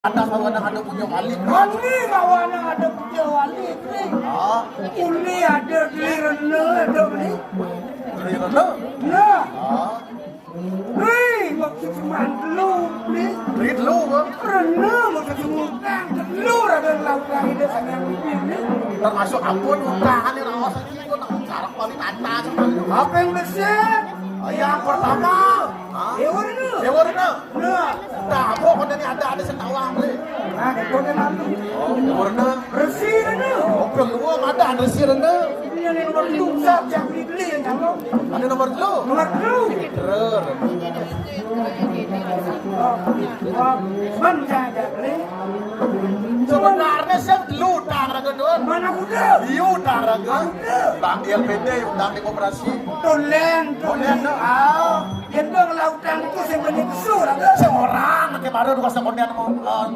Ada kawan ada punya wali. Kami kawan ada punya wali. Uli ada di rene ada ni. Dari mana? Nah. Hei, maksud cuma lu ni. Dari dulu kan. Rene maksud cuma lu ada lautan ini sangat ini. Termasuk ampun undangan yang rawasan ini kok nak cara wali tata sekali. Apa yang besar? Yang pertama, Dewa rene. Dewa Rena. Nah. Nah, kok ini ada setawang ni. Nah, itu kan lalu. Oh, Dewa Rena. Resi rene. Oh, belum ada Resi Rena. Ini yang nomor 2 yang dibeli yang kalau Ada nomor dulu. nomor 2. Menjaga beli. Sebenarnya saya dulu taraga doang. Mana udah? Iyo taraga. Bang LPD undang di koperasi. Tolen, Tolen, no. Yang dong lautan itu sebenarnya kesur. Semorang nanti baru dua sekondian mau